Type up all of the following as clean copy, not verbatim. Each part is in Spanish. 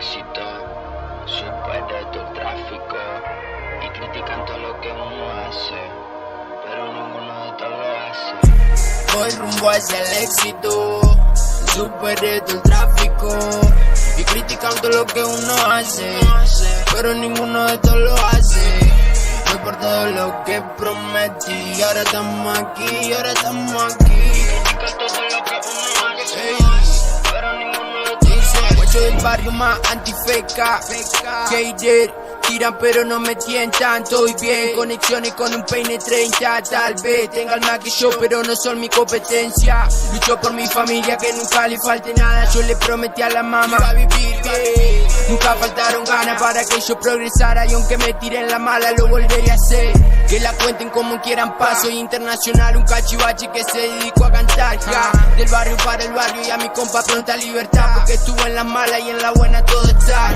éxito, supera todo el tráfico y critican todo lo que uno hace, pero ninguno de todos lo hace. Voy rumbo hacia el éxito, superé todo el tráfico y critican todo lo que uno hace, pero ninguno de todos lo hace. Voy por todo lo que prometí, ahora estamos aquí, ahora estamos aquí. Critican todo lo que uno hace, pero ninguno de todos lo hace. Guacho del barrio más antifeca, hater, tiran pero no me tientan. Estoy bien, conexiones con un peine 30. Tal vez tengan más que yo, pero no son mi competencia. Lucho por mi familia, que nunca le falte nada. Yo le prometí a la mamá que iba a vivir bien. Nunca faltaron ganas para que yo progresara, y aunque me tiren la mala lo volveré a hacer. Que la cuenten como quieran, paso internacional, un cachivache que se dedicó a cantar, ja. Del barrio para el barrio y a mi compa pronta libertad, porque estuvo en la mala y en la buena todo está.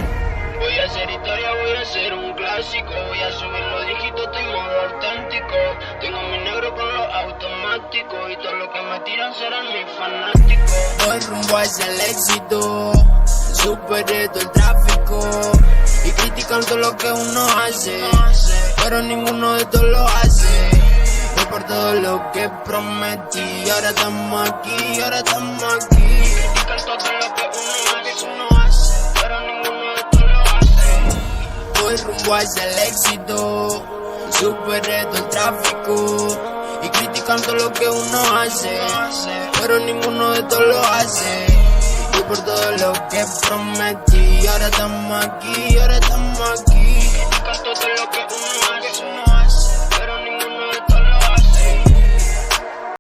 Voy a hacer historia, voy a hacer un clásico, voy a subir los dígitos, estoy modo auténtico. Tengo mi negro con los automáticos y todo lo que me tiran serán mis fanáticos. Voy rumbo hacia el éxito, superé todo el tráfico y critican todo lo que uno hace, pero ninguno de todos lo hace. Voy por todo lo que prometí, ahora estamos aquí, ahora estamos aquí. Critican todo lo que uno hace, pero ninguno de todos lo hace. Voy rumbo hacia el éxito, superé todo el tráfico y critican todo lo que uno hace, pero ninguno de todos lo hace. Voy por todo lo que prometí, ahora estamos aquí, ahora estamos aquí.